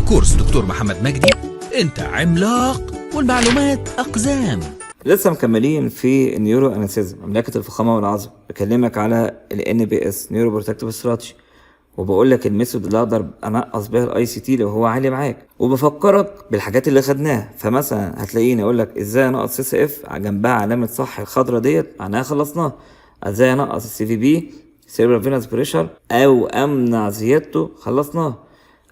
كورس دكتور محمد مجدي انت عملاق والمعلومات اقزام. لسه مكملين في النيورو انستيزم مملكه الفخامه والعظم. بكلمك على NBS نيورو بروتكتيف استراتيجي، وبقول لك الميثود اللي اقدر انقص بيها الاي سي تي لو هو عالي معاك، وبفكرك بالحاجات اللي خدناها. فمثلا هتلاقيني اقول لك ازاي انقص سي اف جنبها علامه صح الخضراء ديت معناها خلصناها. ازاي انقص السي في بي سيربرال فينس بريشر او امنع زيادته خلصناها.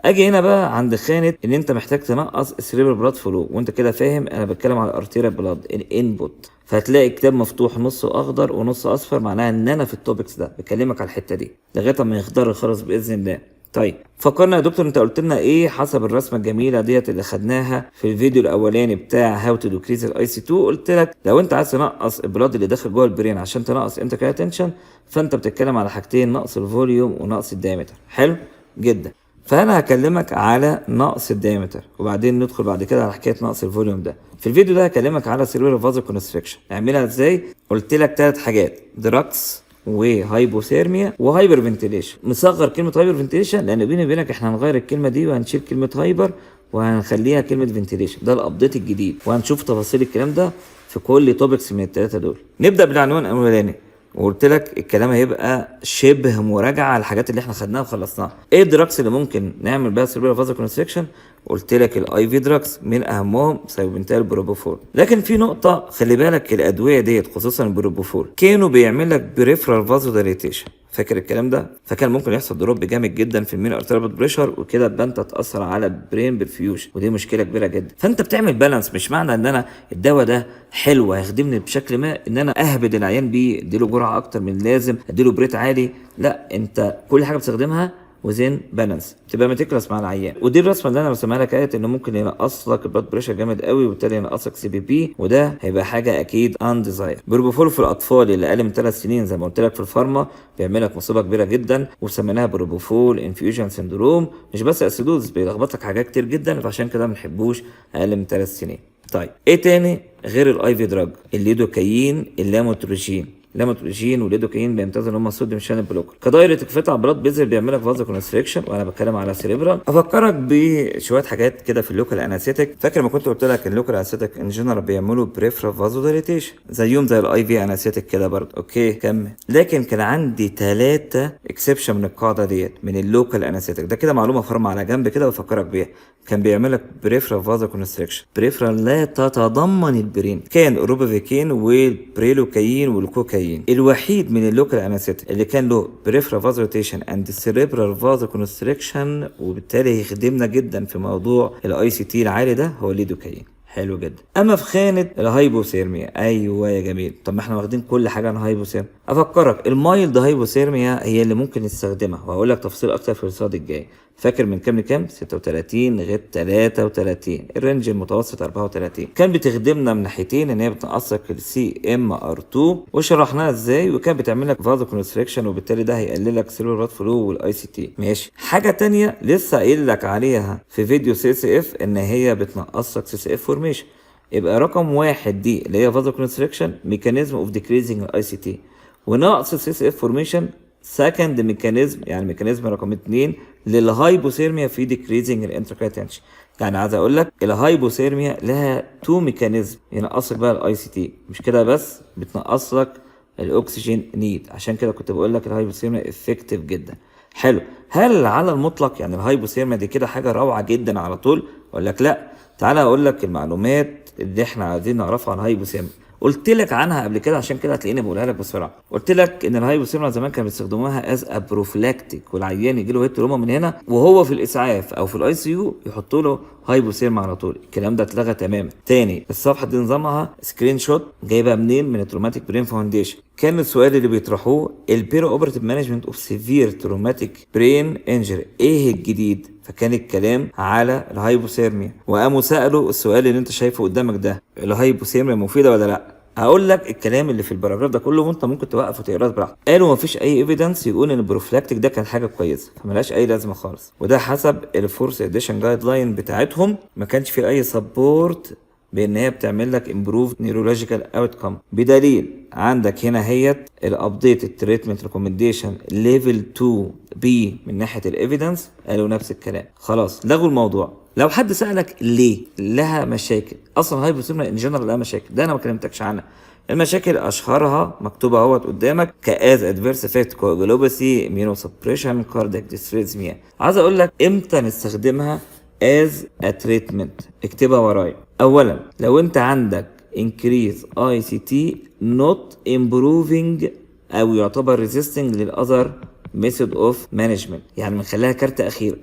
اجي هنا بقى عند خانه ان انت محتاج تنقص السيريبرال بلاد فلو، وانت كده فاهم انا بتكلم على الارتيريال بلاد الانبوت. فهتلاقي كتاب مفتوح نص اخضر ونص اصفر، معناها ان انا في التوبكس ده بكلمك على الحته دي لغايه ما يخضر خالص باذن الله. طيب فكرنا يا دكتور، انت قلت لنا ايه حسب الرسمه الجميله ديت اللي خدناها في الفيديو الاولاني بتاع هاو تو ديكريز الاي سي 2؟ قلت لك لو انت عايز تنقص البلاد اللي داخل جوه البرين عشان تنقص انتركرينال تنشن، فانت بتتكلم على حاجتين، نقص الفوليوم ونقص الدايمتر. حلو جدا. فانا هكلمك على نقص الدايمتر وبعدين ندخل بعد كده على حكايه نقص الفوليوم ده. في الفيديو ده هكلمك على سيربرال فازو كونستريكشن. اعملها ازاي؟ قلت لك 3 حاجات: دراكس وهايبوثيرميا وهايبر فنتيليشن. مصغر كلمه هايبر فنتيليشن لان بيني وبينك احنا هنغير الكلمه دي وهنشيل كلمه هايبر وهنخليها كلمه فنتيليشن. ده الابديت الجديد وهنشوف تفاصيل الكلام ده في كل توبكس من ال3 دول. نبدا بالعنوان الاولاني، وقلت لك الكلام هيبقى شبه مراجعه على الحاجات اللي احنا خدناها وخلصناها. ايه الدراكس اللي ممكن نعمل بيها سيربرال فازو كونستريكشن؟ قلت لك الاي في دراكس، من اهمهم سايبنتال بروبوفول. لكن في نقطه خلي بالك، الادويه ديت خصوصا البروبوفول كانوا بيعمل لك بريفرال فازو دايليتيشن. فاكر الكلام ده؟ فكان ممكن يحصل دروب جامد جدا في المين ارتيريال بريشر، وكده تبقى انت تاثر على البرين برفيوجن، ودي مشكله كبيره جدا. فانت بتعمل بالانس. مش معنى ان انا الدواء ده حلو هيخدمني بشكل ما ان انا اهبد العيان بيه اديله جرعه اكتر من اللازم، اديله بريت عالي. لا، انت كل حاجه بتستخدمها وزين بالانس، تبقى متكلس مع العيان. ودي الرسمه اللي انا رسمها لك قالت انه ممكن ينقص لك البلاد بريشر جامد قوي وبالتالي ينقصك سي بي بي، وده هيبقى حاجه اكيد ان ديزاير. بروبوفول في الاطفال اللي اقل من 3 سنين زي ما قلت لك في الفارما بيعمل لك مصيبه كبيره جدا، وسميناها بروبوفول انفيوجن سندروم. مش بس اسيدوز، بيلخبط لك حاجات كتير جدا، فعشان كده ما بنحبوش اقل من 3 سنين. طيب ايه تاني غير الاي في دراج؟ الليدوكايين، اللاموتروجين والليدوكاين بيمتازوا ان هم صوديوم شانل بلوكر. كدايركت قطع بلاد بيزل بيعمل لك فازو كونستريكشن، وانا بتكلم على سيريبرال. افكرك بشويه حاجات كده في اللوكال انستيك. فاكر ما كنت قلت لك اللوكال انستيك ان جنرال بيعملوا بريفرال فازو دايليتيشن زيهم زي الاي في انستيك كده برضه. اوكي كمل. لكن كان عندي 3 اكسبشن من القاعده ديت من اللوكال انستيك. ده كده معلومه فارما على جنب كده بفكرك بيها. كان بيعمل لك بريفرال فازو كونستريكشن. بريفرال لا تتضمن البرين. كان الروبافيكين والبريلوكاين والكوكاين. الوحيد من اللوكال انستيك اللي كان له بريفرال فازو روتيشن اند سيريبرال فازو كونستريكشن وبالتالي يخدمنا جدا في موضوع الاي سي تي العالي ده هو الليدوكاين. حلو جدا. اما في خانه الهايبوثيرميا، ايوه يا جميل، طب ما احنا واخدين كل حاجه عن الهايبوثيرميا. افكرك المايلد هايبوثيرميا هي اللي ممكن نستخدمها، وهقول لك تفاصيل اكتر في الصاد الجاي. فاكر من كام لكام؟ 36 لغايه 33، الرينج المتوسط 34. كان بتخدمنا من ناحيتين، ان هي بتنقصك السي ام ار 2 وشرحناها ازاي، وكان بتعمل لك فازو كونستريكشن وبالتالي ده هيقلل لك سيربرال بلاد فلو والاي سي تي. ماشي. حاجه تانية لسه قايل لك عليها في فيديو سي اف ان هي بتنقصك سي اف فورميشن. يبقى رقم 1 دي اللي هي فازو كونستريكشن ميكانيزم اوف ديكريزنج الاي سي تي، ونقص سي اف فورميشن سكند ميكانيزم، يعني ميكانيزم رقم 2 للهايبوثيرميا في ديكريزنج الانتركرينال تنشن. يعني عايز اقول لك الهايبوثيرميا لها 2 ميكانيزم ينقصك بقى الاي سي تي. مش كده بس، بتنقص لك الاكسجين نيد. عشان كده كنت بقول لك الهايبوثيرميا افكتيف جدا. حلو. هل على المطلق يعني الهايبوثيرميا دي كده حاجه روعه جدا على طول؟ اقول لك لا. تعالى اقول لك المعلومات اللي احنا عايزين نعرفها عن الهايبوثيرميا. قلت لك عنها قبل كده، عشان كده هتلاقيني بقولها لك بسرعه. قلت لك ان الهايبوثيرميا زمان كانوا بيستخدموها از بروفلاكتيك، والعيان يجي له هيبتروما من هنا وهو في الاسعاف او في الاي سي يو يحطوا له هايبوثيرميا على طول. الكلام ده اتلغى تماما. تاني، الصفحه دي نظامها سكرين شوت جايبها منين؟ من التروماتيك برين فاونديشن. كان السؤال اللي بيطرحوه البيرو اوبرتيف مانجمنت اوف سيفير تروماتيك برين انجري، ايه الجديد؟ فكان الكلام على الهايبوثيرميا، وقاموا سالوا السؤال اللي انت شايفه قدامك ده: الهايبوثيرميا مفيده ولا لا؟ هقول لك الكلام اللي في الباراجراف ده كله وانت ممكن توقف وتقراه براحتك. قالوا مفيش اي ايفيدنس يقول ان البروفلاكتيك ده كان حاجه كويسه، فملهاش اي لازمه خالص. وده حسب الفورس اديشن جايد لاين بتاعتهم، ما كانش في اي سبورت بان هي بتعمل لك امبروف نيورولوجيكال اوتكم. بدليل عندك هنا هي الابديت التريتمنت ريكومنديشن ليفل 2 بي من ناحيه الايفيدنس قالوا نفس الكلام. خلاص لغوا الموضوع. لو حد سالك ليه لها مشاكل، اصلا الهايبوثيرميا ان جنرال لها مشاكل، ده انا ما كلمتكش عنها. المشاكل اشهرها مكتوبه اهوت قدامك كاز ادفيرس افكت كواجولوباثي اميونو سبريشن كاردياك ديستريزميا. عايز اقول لك امتى نستخدمها از تريتمنت، اكتبها ورايا. اولا لو انت عندك increase ICT not improving او يعتبر resisting للاذر method of management، يعني بنخليها كارت اخير.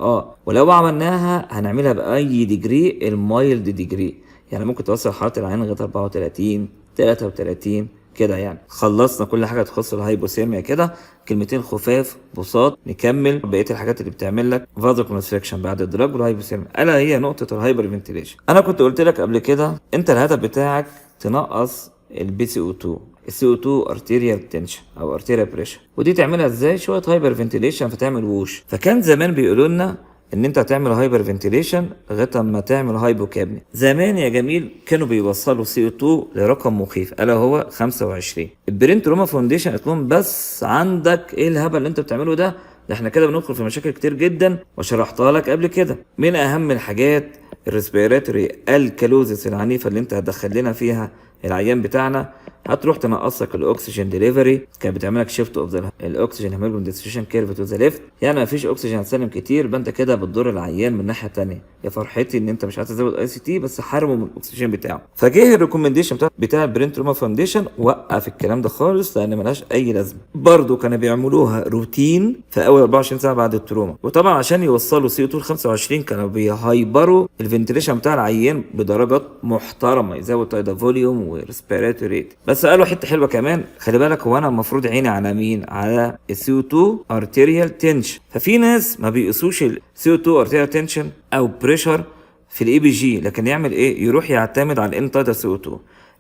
ولو عملناها هنعملها باي ديجري، المايلد ديجري، يعني ممكن توصل حراره العين لغايه 34 33 كده. يعني خلصنا كل حاجه تخص الهايبوثيرميا كده، كلمتين خفاف بساط نكمل بقيه الحاجات اللي بتعمل لك فازو كونستريكشن بعد الدراج والهايبوثيرميا، الا هي نقطه الهايبر فنتيليشن. انا كنت قلت لك قبل كده انت الهدف بتاعك تنقص البي سي او 2، السي او 2 ارتيريال تنشن او ارتيريال بريشر، ودي تعملها ازاي؟ شويه هايبر فنتيليشن فتعمل ووش. فكان زمان بيقولوا لنا ان انت هتعمل هايبر فنتيليشن لغايه اما تعمل هايبوكابني. زمان يا جميل كانوا بيوصلوا سي او 2 لرقم مخيف الا هو 25. البرين تروما فاونديشن قالت لهم بس عندك ايه الهبل اللي انت بتعمله ده احنا كده بندخل في مشاكل كتير جدا وشرحتها لك قبل كده. من اهم الحاجات الريسبيراتوري الكالوزيس العنيفه اللي انت هتدخل لنا فيها العيان بتاعنا، هتروح تنقصك الاكسجين ديليفري، كانت بتعملك شيفت اوف ذا الاكسجين هيموجلوبين ديستريبيوشن كيرف تو ذا ليفت، يعني ما فيش اكسجين هتسلم كتير، يبقى انت كده بتضر العيان من ناحيه ثانيه. يا فرحتي ان انت مش عايز تزود اي سي تي بس حرمه من الاكسجين بتاعه. فجه الريكومنديشن بتاع البرين تروما فاونديشن وقف الكلام ده خالص لان ملهاش اي لازمه. برضه كانوا بيعملوها روتين في اول 24 ساعه بعد التروما، وطبعا عشان يوصلوا سي او 2 25 كانوا بيهايبروا الفنتيليشن بتاع العيان بدرجات محترمه، يزود تايدا فوليوم وريسبيراتوري ريت. بس قالوا حته حلوه كمان، خلي بالك هو انا المفروض عيني على مين؟ على السي او 2 ارتيريال تنشن. ففي ناس ما بيقيسوش السي او 2 ارتيريال تنشن او بريشر في الاي بي جي، لكن يعمل ايه؟ يروح يعتمد على الانتايدر سي او 2.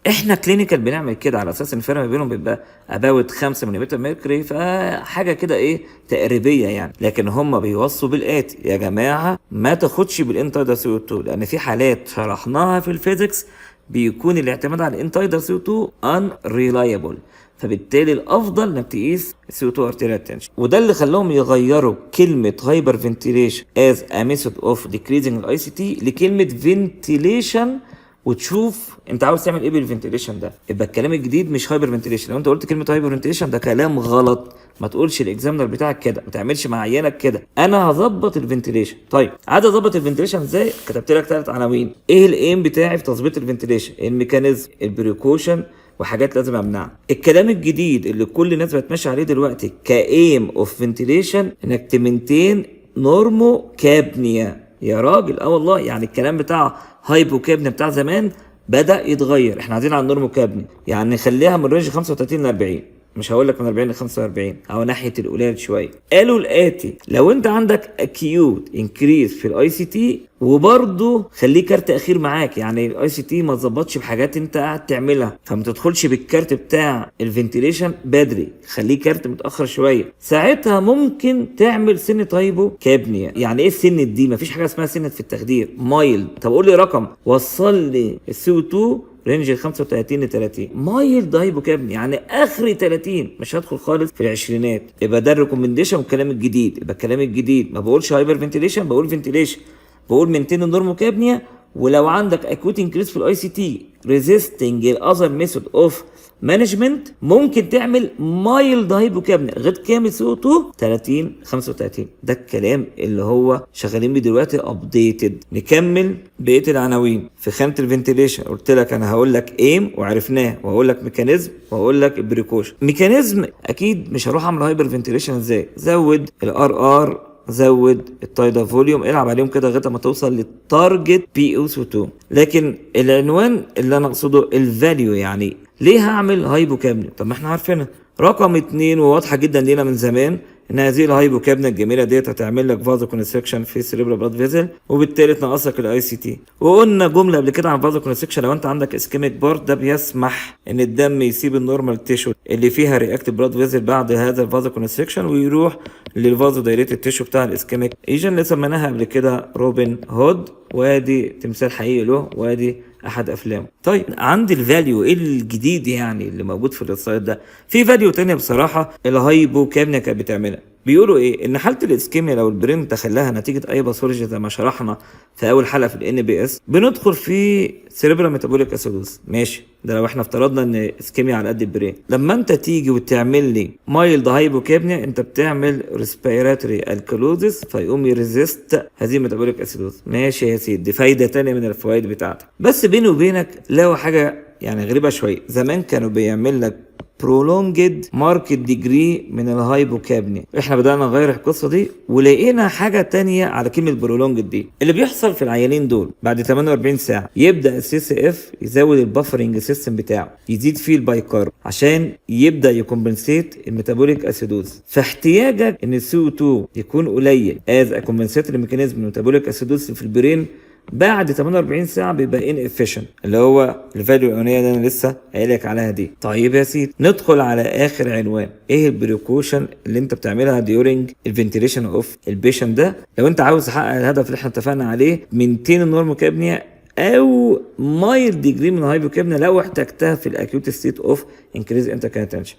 احنا كلينيكال بنعمل كده على اساس ان الفرق ما بينهم بيبقى اباوت 5 ملم ميركوري، فحاجه كده ايه تقريبيه يعني. لكن هم بيوصوا بالاتي يا جماعه ما تاخدش بالانتايدر سي او 2، لان في حالات شرحناها في الفيزيكس بيكون الاعتماد على الانتايدر سي او 2 ان ريلايبل، فبالتالي الافضل انك تقيس السي او 2 ارتيريال تنشن. وده اللي خلاهم يغيروا كلمه هايبر فنتيليشن از ا ميثود اوف ديكريزنج الاي سي تي لكلمه فنتيليشن، وتشوف انت عاوز تعمل ايه بالفنتيليشن ده. يبقى الكلام الجديد مش هايبر فنتيليشن. لو انت قلت كلمه هايبر فنتيليشن ده كلام غلط، ما تقولش الاكزامنر بتاعك كده، ما تعملش مع عيالك كده. انا هظبط الفنتيليشن. طيب عايز اظبط الفنتيليشن ازاي؟ كتبت لك 3 عناوين. ايه الايم بتاعي في تظبيط الفنتيليشن؟ الميكانيزم، البريكوشن، وحاجات لازم امنعها. الكلام الجديد اللي كل الناس بتمشي عليه دلوقتي كايم اوف فنتيليشن انك تمنتين نورمو كابنيا. يا راجل والله، يعني الكلام بتاع هايبوكابنيا بتاع زمان بدأ يتغير. احنا عايزين على النورمو كابنيا، يعني نخليها من رينج 35 ل 40، مش هقول لك من 40 ل 45 او ناحيه القليل شويه. قالوا الاتي: لو انت عندك اكيوت انكريز في الاي سي تي وبرضه خليه كارت اخير معاك، يعني الاي سي تي ما تظبطش بحاجات انت قاعد تعملها، فما تدخلش بالكارت بتاع الفنتيليشن بدري، خليه كارت متاخر شويه. ساعتها ممكن تعمل سنه هايبو كابنيا. يعني ايه السنه دي؟ مفيش حاجه اسمها سنه في التخدير، مايلد. طب قول لي رقم، وصل لي السي او 2 رينج 35 ل 30. مايلد هايبوكابنيا يعني اخري 30، مش هدخل خالص في العشرينات. يبقى ده الريكومنديشن والكلام الجديد. يبقى الكلام الجديد ما بقولش هايبر فنتيليشن، بقول فنتيليشن، بقول مينتين النورموكابنيا. ولو عندك اكوت انكريس في الاي سي تي ريزيستنج الاذر ميثود اوف مانجمنت ممكن تعمل مايلد هايبوكابنيا لغايه كام؟ سي او 2 30 35. ده الكلام اللي هو شغالين بيه دلوقتي ابديتد. نكمل بقيه العناوين في خانه الفنتيليشن. قلت لك انا هقول لك ايم وعرفناه، وهقول لك ميكانيزم، وهقول لك بريكوشن. ميكانيزم اكيد مش هروح اعمل هايبر فنتيليشن ازاي؟ زود الار ار، زود التايدا فوليوم، العب عليهم كده لغايه ما توصل للتارجت بي او سي 2. لكن العنوان اللي انا اقصده الفاليو، يعني ليه هعمل هايبوكابنيا؟ طب ما احنا عارفينها. رقم 2 وواضحه جدا لينا من زمان ان هذه الهايبوكابنيا الجميله ديت هتعمل لك فازو كونستريكشن في السيريبرال بلاد فيزل، وبالتالي تنقصك الاي سي تي. وقلنا جمله قبل كده عن فازو كونستريكشن، لو انت عندك اسكيميك بارت ده بيسمح ان الدم يسيب النورمال تيشو اللي فيها رياكتيف بلاد فيزل بعد هذا الفازو كونستريكشن ويروح للفازو دايريتد تيشو بتاع الاسكيميك ايجن اللي سميناها قبل كده روبن هود. وادي تمثال حقيقي له، وادي احد افلامه. طيب عندي الفاليو ايه الجديد يعني اللي موجود في السلايد ده؟ في فاليو تانية بصراحه الهايبوكابنيا كانت بتعملها. بيقولوا ايه؟ ان حاله الاسكيميا لو البرين تخلاها نتيجه اي باثولوجي زي ما شرحنا في اول حلقه في الان بي اس، بندخل في سيريبرال ميتابوليك اسيدوز. ماشي، ده لو احنا افترضنا ان اسكيميا على قد البرين. لما انت تيجي وتعمل لي مايلد هايبوكابنيا، انت بتعمل ريسبيراتوري الكالوزيس فيقوم يريزيست هذه الميتابوليك اسيدوز. ماشي يا سيدي، دي فايده تانية من الفوائد بتاعتك. بس بيني وبينك لو حاجه يعني غريبه شويه، زمان كانوا بيعمل لك prolonged market degree من الهايبوكابنيا. احنا بدأنا نغير القصة دي ولقينا حاجة تانية على كلمة prolonged دي. اللي بيحصل في العيانين دول بعد 48 ساعة يبدأ السي سي اف يزود البفرنج سيستم بتاعه، يزيد فيه البايكارب عشان يبدأ يكمبنسيت الميتابوليك اسيدوز. فاحتياجك ان السي او 2 يكون قليل از كومبنسيتوري ميكانيزم من الميتابوليك اسيدوز في البرين بعد 48 ساعه بيبقى ان افيشنت، اللي هو الفاليو الاولانيه اللي انا لسه قايل لك عليها دي. طيب يا سيدي، ندخل على اخر عنوان. ايه البريكوشن اللي انت بتعملها ديورنج الفنتيليشن اوف البيشنت ده لو انت عاوز تحقق الهدف اللي احنا اتفقنا عليه من تين النورموكابنيا او مايل ديجري من الهايبوكابنيا لو احتجتها في الاكيوت ستيت اوف انكريز انتركاتنشن؟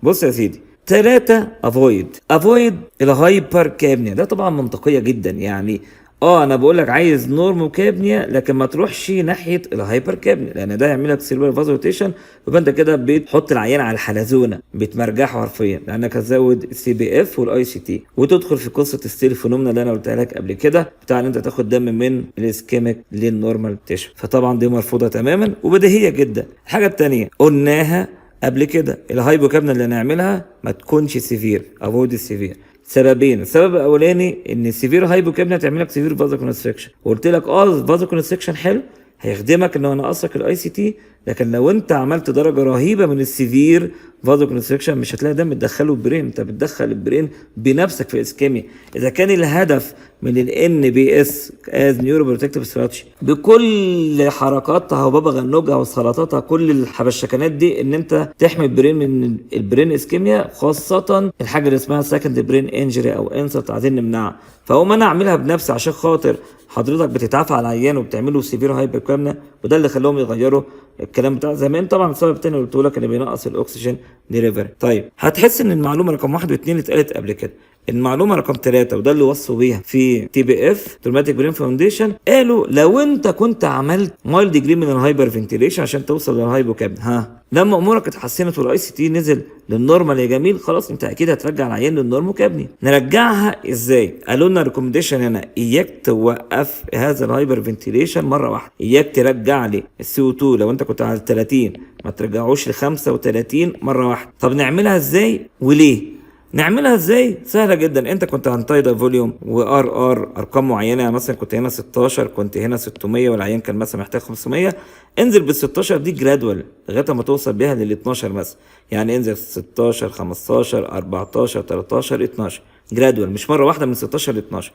بص يا سيدي، 3 افويد الهايبر كابنيا. ده طبعا منطقيه جدا، يعني انا بقول لك عايز نورموكابنيا لكن ما تروحش ناحيه الهايبر كابنيا، لان ده هيعمل لك سيربرال فازوروتيشن، يبقى انت كده بتحط العيان على الحلزونه، بتمرجحه حرفيا، لانك هتزود السي بي اف والاي سي تي وتدخل في قصه الستيل فينومينا اللي انا قلتها لك قبل كده بتاع ان انت تاخد دم من الاسكيميك للنورمال تيشو. فطبعا دي مرفوضه تماما وبديهيه جدا. الحاجه الثانيه قلناها قبل كده، الهايبوكابنيا اللي هنعملها ما تكونش سيفير، افويد السيفير. سببين. السبب الاولاني ان السيفير هايبوكابنيا تعمل لك سيفير فازوكونستريكشن، وقلت لك الفازوكونستريكشن حلو هيخدمك ان هو ينقصك الاي سي تي، لكن لو انت عملت درجه رهيبه من السيفير فازوكونستريكشن مش هتلاقي دم تدخله البرين، انت بتدخل البرين بنفسك في اسكيميا. اذا كان الهدف من الان بي اس از نيورو بروتكتيف استراتيجي بكل حركاتها وبابا غنوجها وسلطاتها كل الحبشكنات دي ان انت تحمي البرين من البرين اسكيميا، خاصه الحاجه اللي اسمها سكند برين انجري او انسلت عايزين نمنعها، فاقوم انا اعملها بنفسي عشان خاطر حضرتك بتتعافى على العيان وبتعمله سيفير هايبوكابنيا، وده اللي خلاهم يغيروا الكلام بتاع زمان. طبعا السبب الثاني اللي قلت لك ان بينقص الاكسجين ديليفري. طيب هتحس ان المعلومه رقم 1 و2 اتقالت قبل كده. المعلومه رقم 3 وده اللي وصوا بيها في تي بي اف تروماتيك برين فاونديشن، قالوا لو انت كنت عملت مايل ديجري من الهايبر فنتيليشن عشان توصل للهايبوكابنيا، لما امورك اتحسنت والاي سي تي نزل للنورمال يا جميل، خلاص انت اكيد هترجع العيان للنورموكابنيا. نرجعها ازاي؟ قالوا لنا ريكومنديشن هنا، اياك توقف هذا الهايبر فنتيليشن مره واحده، اياك ترجع لي السي او 2 لو انت كنت على 30 ما ترجعوش ل 35 مره واحده. طب نعملها ازاي وليه؟ نعملها ازاي؟ سهله جدا. انت كنت هنتايدا فوليوم وار ارقام معينه، يعني مثلا كنت هنا 16 كنت هنا 600 والعيان كان مثلا محتاج 500، انزل بال 16 دي جرادوال لغايه ما توصل بيها لل 12 مثلا، يعني انزل 16 15 14 13 12 جرادوال، مش مره واحده من 16 ل 12،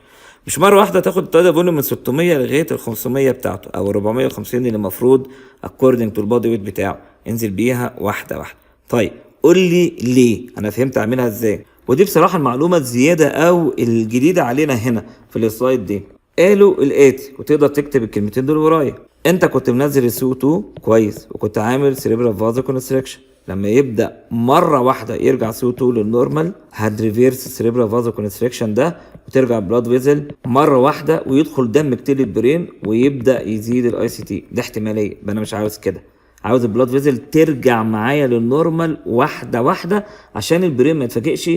مش مره واحده تاخد التايدا فوليوم من 600 لغايه ال 500 بتاعته او 450 اللي المفروض اكوردنج تو البادي ويت بتاعه، انزل بيها واحده واحده. طيب قول لي ليه؟ انا فهمت اعملها ازاي، ودي بصراحه المعلومه الزياده او الجديده علينا هنا في السلايد دي. قالوا الاتي، وتقدر تكتب الكلمتين دول ورايا. انت كنت منزل السي او 2 كويس وكنت عامل سيريبرال فازوكونستريكشن، لما يبدا مره واحده يرجع سي او 2 للنورمال هتريفيرس السيريبرال فازوكونستريكشن ده وترجع بلاد فيزل مره واحده ويدخل دم كتير البرين ويبدا يزيد الاي سي تي. ده احتماليه، انا مش عاوز كده، عاوز البلاد فيزل ترجع معايا للنورمال واحده واحده عشان البرين ما يتفاجئش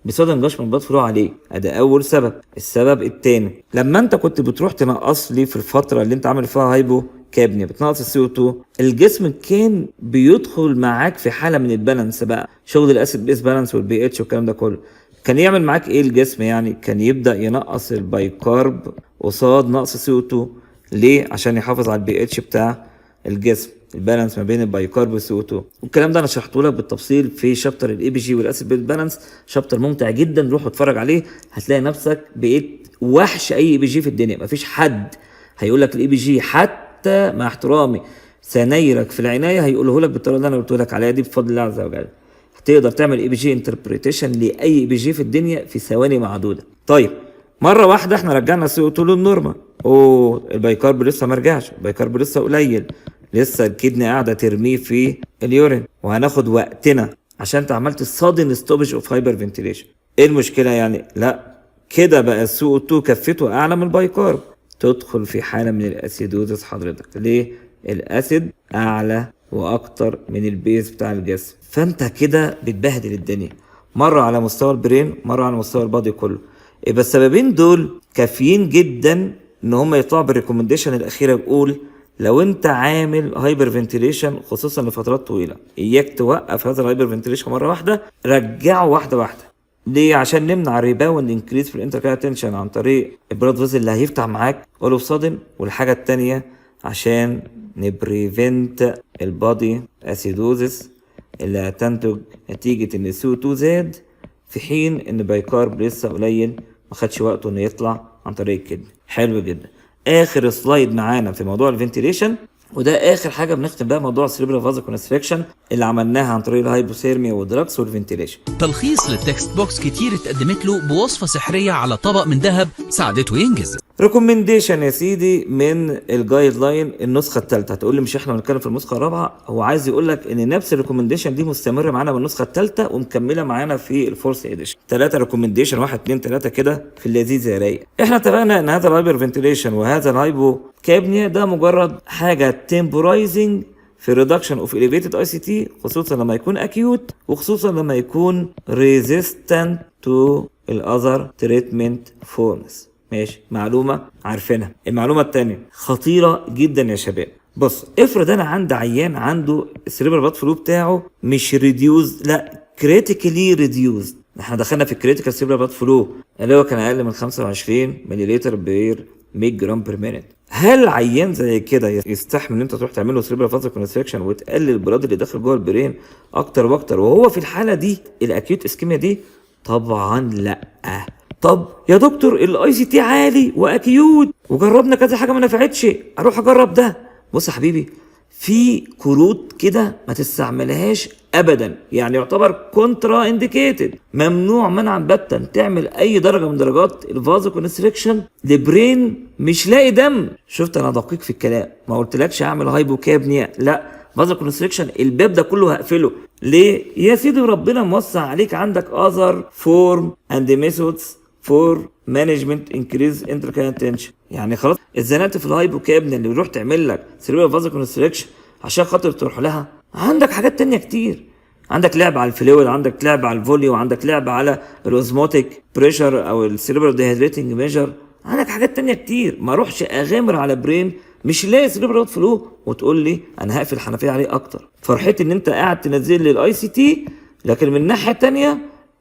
بصدى جاش من البلاد فلو عليه. ده اول سبب. السبب الثاني، لما انت كنت بتروح تنقص لي في الفتره اللي انت عامل فيها هايبو كابنيا بتنقص السي او 2، الجسم كان بيدخل معاك في حاله من البالانس بقى، شغل الاسيد بيس بالانس والبي اتش والكلام ده كله. كان يعمل معاك ايه الجسم؟ يعني كان يبدا ينقص البايكارب قصاد نقص السي او 2. ليه؟ عشان يحافظ على البي اتش بتاع الجسم، البالانس ما بين البايكارب والسي او 2. والكلام ده انا شرحته لك بالتفصيل في شابتر الاي بي جي والاسيد بيس بالانس، شابتر ممتع جدا، روح اتفرج عليه هتلاقي نفسك بقيت وحش اي بي جي في الدنيا. مفيش حد هيقول لك الاي بي جي، حتى مع احترامي سنايرك في العنايه، هيقوله لك بالطريقه اللي انا قلت لك عليها دي بفضل الله عز وجل. هتقدر تعمل اي بي جي انتربريتيشن لاي اي بي جي في الدنيا في ثواني معدوده. طيب مره واحده احنا رجعنا السي او 2 للنورمال، البايكارب لسه ما رجعش، البايكارب لسه قليل، لسه الكدني قاعده ترميه في اليورين، وهناخد وقتنا عشان انت عملت sudden stoppage of hyperventilation. ايه المشكله يعني؟ لا كده بقى السي او 2 كفته اعلى من البايكارب، تدخل في حاله من الاسيدوزس حضرتك. ليه؟ الاسيد اعلى واكتر من البيز بتاع الجسم، فانت كده بتبهدل الدنيا مره على مستوى البرين مره على مستوى البادي كله. يبقى السببين دول كافيين جدا ان هم يطلعوا بالريكومنديشن الاخيره، بيقول لو انت عامل هايبر فنتيليشن خصوصا لفترات طويله اياك توقف هذا الهايبر فنتيليشن مره واحده، رجعه واحده واحده. ليه؟ عشان نمنع الريباوند انكريز في الانتركال تنشن عن طريق البلاد فيزل اللي هيفتح معاك اول اوف سادن، والحاجه الثانيه عشان نبريفنت البادي اسيدوزس اللي هتنتج نتيجه ان السي او 2 زاد في حين ان بايكارب لسه قليل ما خدش وقته انه يطلع عن طريق الكدني. حلو جدا. اخر سلايد معانا في موضوع الفنتيليشن، وده اخر حاجه بنختم بقى موضوع السيريبرال فازوكونستريكشن اللي عملناها عن طريق الهايبوثيرميا والدراكس والفنتيليشن. تلخيص للتكست بوكس كتير اتقدمت له بوصفه سحريه على طبق من ذهب ساعدته ينجز. ريكومنديشن يا سيدي من الجايد لاين النسخه الثالثه. هتقول لي مش احنا بنتكلم في النسخه الرابعه؟ هو عايز يقول لك ان نفس الريكومنديشن دي مستمره معانا بالنسخه الثالثه ومكمله معانا في الفورث اديشن. 3 ريكومنديشن 1 2 3 كده في اللذيذ يا رايق. احنا اتفقنا ان هذا الهايبر فنتيليشن وهذا الهايبو كابنيا ده مجرد حاجه تمبورايزنج في الريدكشن اوف اليفيتد اي سي تي، خصوصا لما يكون اكيوت وخصوصا لما يكون ريزيستنت تو الاذر تريتمنت فورمز. ماشي، معلومه عارفينها. المعلومه الثانيه خطيره جدا يا شباب. بص، افرض انا عندي عيان عنده السيريبرال بلاد فلو بتاعه مش ريديوز، لا كريتيكالي ريديوز. احنا دخلنا في الكريتيكال سيريبرال بلاد فلو اللي هو كان اقل من 25 مليلتر بير 100 جرام بير مينيت. هل عيان زي كده يستحمل ان انت تروح تعمل له سيريبرال فازوكونستريكشن وتقلل البلاد اللي داخل جوه البرين اكتر واكتر وهو في الحاله دي الاكيوت اسكيميا دي؟ طبعا لا. طب يا دكتور الاي سي تي عالي واكيوت وجربنا كذا حاجه ما نفعتش، اروح اجرب ده. بص يا حبيبي، في كروت كده ما تستعملهاش ابدا، يعني يعتبر كونترا انديكيتد، ممنوع منعا باتا تعمل اي درجه من درجات الفازوكونستريكشن لبرين مش لاقي دم. شفت انا دقيق في الكلام، ما قلتلكش اعمل هايبوكابنيا، لا فازوكونستريكشن الباب ده كله هقفله. ليه يا سيدي؟ ربنا موسع عليك، عندك اذر فورم اند ميثودز فور مانجمنت انكريز انتركرينال تنشن. يعني خلاص اتزنقت في الهايبوكابنيا اللي بيروح تعمل لك سيريبرال فازوكونستريكشن عشان خاطر تروح لها، عندك حاجات تانية كتير. عندك لعب على الفلويد، عندك لعب على الفوليوم، عندك لعب على الاوزموتيك بريشر او السيريبرال ديهيدريتنج ميجر، عندك حاجات تانية كتير. ما اروحش اغامر على برين مش لاقي سيريبرال فلو وتقول لي انا هقفل الحنفيه عليه اكتر. فرحتي ان انت قاعد تنزل لي الاي سي تي، لكن من الناحيه الثانيه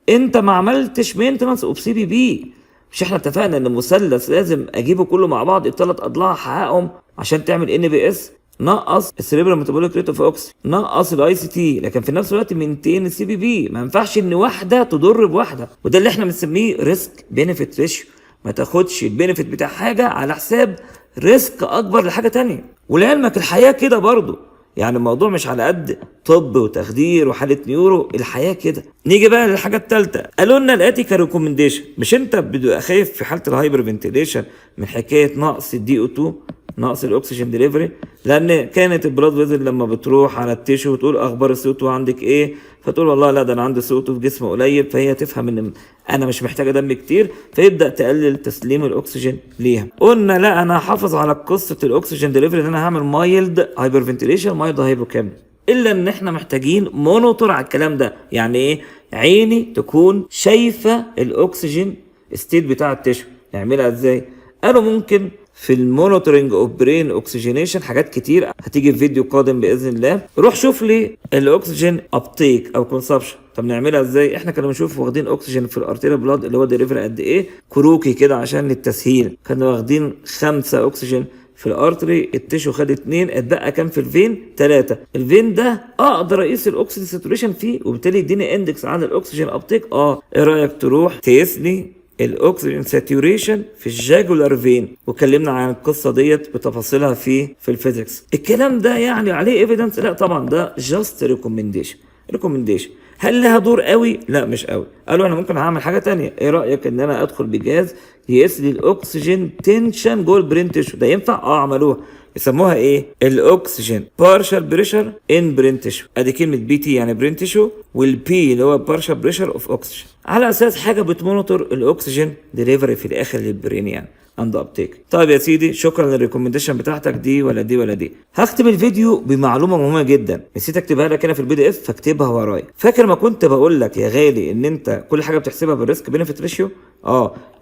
انت ما عملتش مينتنس اوف سي بي بي. مش احنا اتفقنا ان المثلث لازم اجيبه كله مع بعض، الثلاث اضلاع احققهم عشان تعمل ان بي اس؟ نقص السيريبرال ميتابوليك ريت اوف اوكسي، نقص الاي سي تي، لكن في نفس الوقت مينتين السي بي بي. ما ينفعش ان واحده تضر بواحده، وده اللي احنا بنسميه ريسك بينيفيت ريشيو. ما تاخدش البينيفيت بتاع حاجه على حساب ريسك اكبر لحاجه تانية. ولعلمك الحياه كده برضو، يعني الموضوع مش على قد طب وتخدير وحاله نيورو، الحياه كده. نيجي بقى للحاجه الثالثه، قالوا لنا الاتي كريكومنديشن. مش انت بتبقى خايف في حاله الهايبر فنتيليشن من حكايه نقص الدي او 2، نقص الاكسجين ديليفري؟ لان كانت البلاد فيزل لما بتروح على التيشو وتقول اخبار السي او 2 عندك ايه، فتقول والله لا ده انا عندي سي او 2 في جسمي قليل، فهي تفهم ان انا مش محتاجه دم كتير، فيبدا تقلل تسليم الاكسجين ليها. قلنا لا، انا هحافظ على قصه الاكسجين ديليفري ان انا هعمل مايلد هايبر فنتيليشن، مايلد هايبوكابنيا، الا ان احنا محتاجين مونيتور على الكلام ده. يعني ايه؟ عيني تكون شايفه الاكسجين ستيت بتاع التيشو. نعملها ازاي؟ قالوا ممكن في المونيتورنج اوف برين اوكسجينيشن حاجات كتير هتيجي في فيديو قادم باذن الله. روح شوف لي الاكسجين ابتيك او كونسبشن. طب نعملها ازاي؟ احنا كنا بنشوف واخدين اكسجين في الارتيريال بلاد اللي هو ديليفري قد ايه، كروكي كده عشان للتسهيل. كنا واخدين 5 اكسجين في الارتري، التيشو خد 2، اتبقى كام في الفين؟ 3. الفين ده اقدر اقيس الاكسجين ساتوريشن فيه وبالتالي يديني اندكس عن الاكسجين ابتيك. ايه رايك تروح تقيس لي الاكسجين ساتوريشن في الجاجولار فين؟ وكلمنا عن القصه ديت بتفاصيلها في الفيزيكس. الكلام ده يعني عليه ايفيدنس؟ لا طبعا، ده جاست ريكومنديشن. هل لها دور قوي؟ لا مش قوي. قالوا انا ممكن هعمل حاجه تانية، ايه رايك ان انا ادخل بجهاز يقيس لي الاكسجين تنشن جوه البرين تيشو؟ ده ينفع؟ عملوها، يسموها ايه؟ الاكسجين بارشال بريشر ان برين تيشو. ادي كلمه بي تي يعني برين تيشو، والبي اللي هو بارشال بريشر اوف اوكسجين، على اساس حاجه بتمونيتور الاكسجين ديليفري في الاخر للبرين يعني عند ابتيك. طيب يا سيدي، شكرا للريكومنديشن بتاعتك دي ولا دي ولا دي. هختم الفيديو بمعلومه مهمه جدا، نسيت اكتبها لك هنا في البي دي اف فاكتبها ورايا. فاكر ما كنت بقول لك يا غالي ان انت كل حاجه بتحسبها بالريسك بينفيت ريشيو؟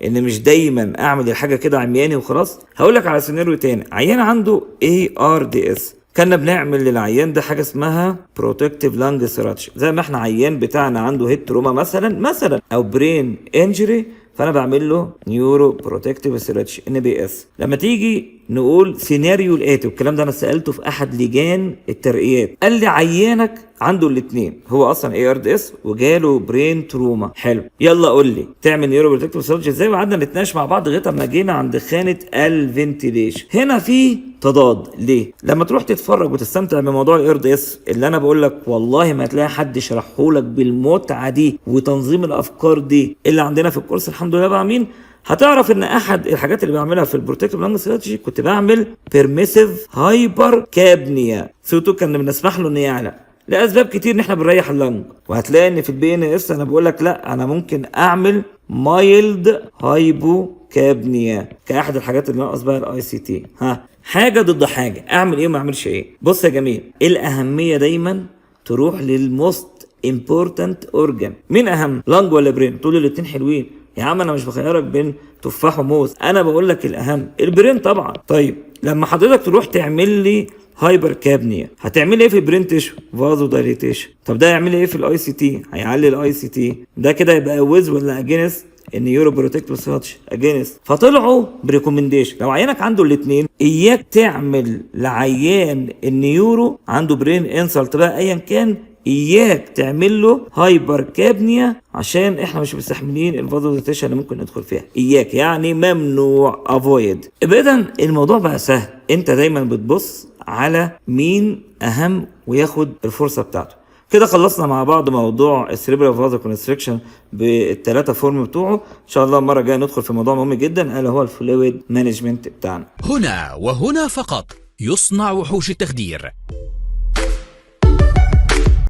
ان مش دايما اعمل الحاجه كده عمياني وخلاص. هقول لك على سيناريو تاني. عيان عنده ARDS، كنا بنعمل للعيان ده حاجه اسمها بروتكتيف لانج ثيراتشي. زي ما احنا عيان بتاعنا عنده هيد تروما مثلا او برين انجري، فانا بعمل له نيورو بروتكتيف ثيراتشي NBS. لما تيجي نقول سيناريو الاتي، والكلام ده انا سالته في احد لجان الترقيات، قال لي عيانك عنده الاثنين، هو اصلا ARDS وجاله برين تروما. حلو، يلا قول لي تعمل نيورو بروتكتيف ثيراتشي ازاي؟ وقعدنا نتناقش مع بعض لغايه ما جينا عند خانه الفنتيليشن. هنا في تضاد. ليه؟ لما تروح تتفرج وتستمتع بموضوع ARDS اللي انا بقول لك والله ما هتلاقي حد شرحه لك بالمتعه دي وتنظيم الافكار دي اللي عندنا في الكورس الحمد لله بقى. مين هتعرف ان احد الحاجات اللي بعملها في البروتكتيف لانج ثيراتشي كنت بعمل بيرميسيف هايبر كابنيا. CO2 كان بنسمح له ان يعلى لاسباب كتير، ان احنا بنريح اللنج. وهتلاقي ان في الBNS انا بقول لك لا، انا ممكن اعمل مايلد هايبو كابنيا كاحد الحاجات اللي ناقص بقى الICT. حاجه ضد حاجه، اعمل ايه وما اعملش ايه؟ بص يا جميل، الاهميه دايما تروح للموست امبورتنت اورجان. مين اهم، لانج ولا برين؟ تقول لي الاثنين حلوين يا عم، انا مش بخيرك بين تفاح وموز، انا بقول لك الاهم البرين طبعا. طيب لما حضرتك تروح تعمل لي هايبر كابنيا، هتعمل ايه في البرين تيشو؟ فازو دايليتيشن. طب ده يعمل ايه في الICT؟ هيعلي الICT. ده كده يبقى ويز ولا اجينست النيورو بروتكتيف ثيراتشي؟ اجينست. فطلعوا بريكومنديشن لو عيانك عنده الاثنين، اياك تعمل لعيان النيورو عنده برين انسلت بقى ايا كان، اياك تعمل له هايبر كابنيا عشان احنا مش مستحملين الفازوديتيشن اللي ممكن ندخل فيها. اياك يعني ممنوع، افويد. اذا الموضوع بقى سهل، انت دايما بتبص على مين اهم وياخد الفرصه بتاعته. كده خلصنا مع بعض موضوع السيريبرال فازو كونستريكشن بالثلاثه فورم بتوعه. ان شاء الله المره الجايه ندخل في موضوع مهم جدا الا هو الفلويد مانجمنت بتاعنا. هنا وهنا فقط يصنع وحوش التخدير.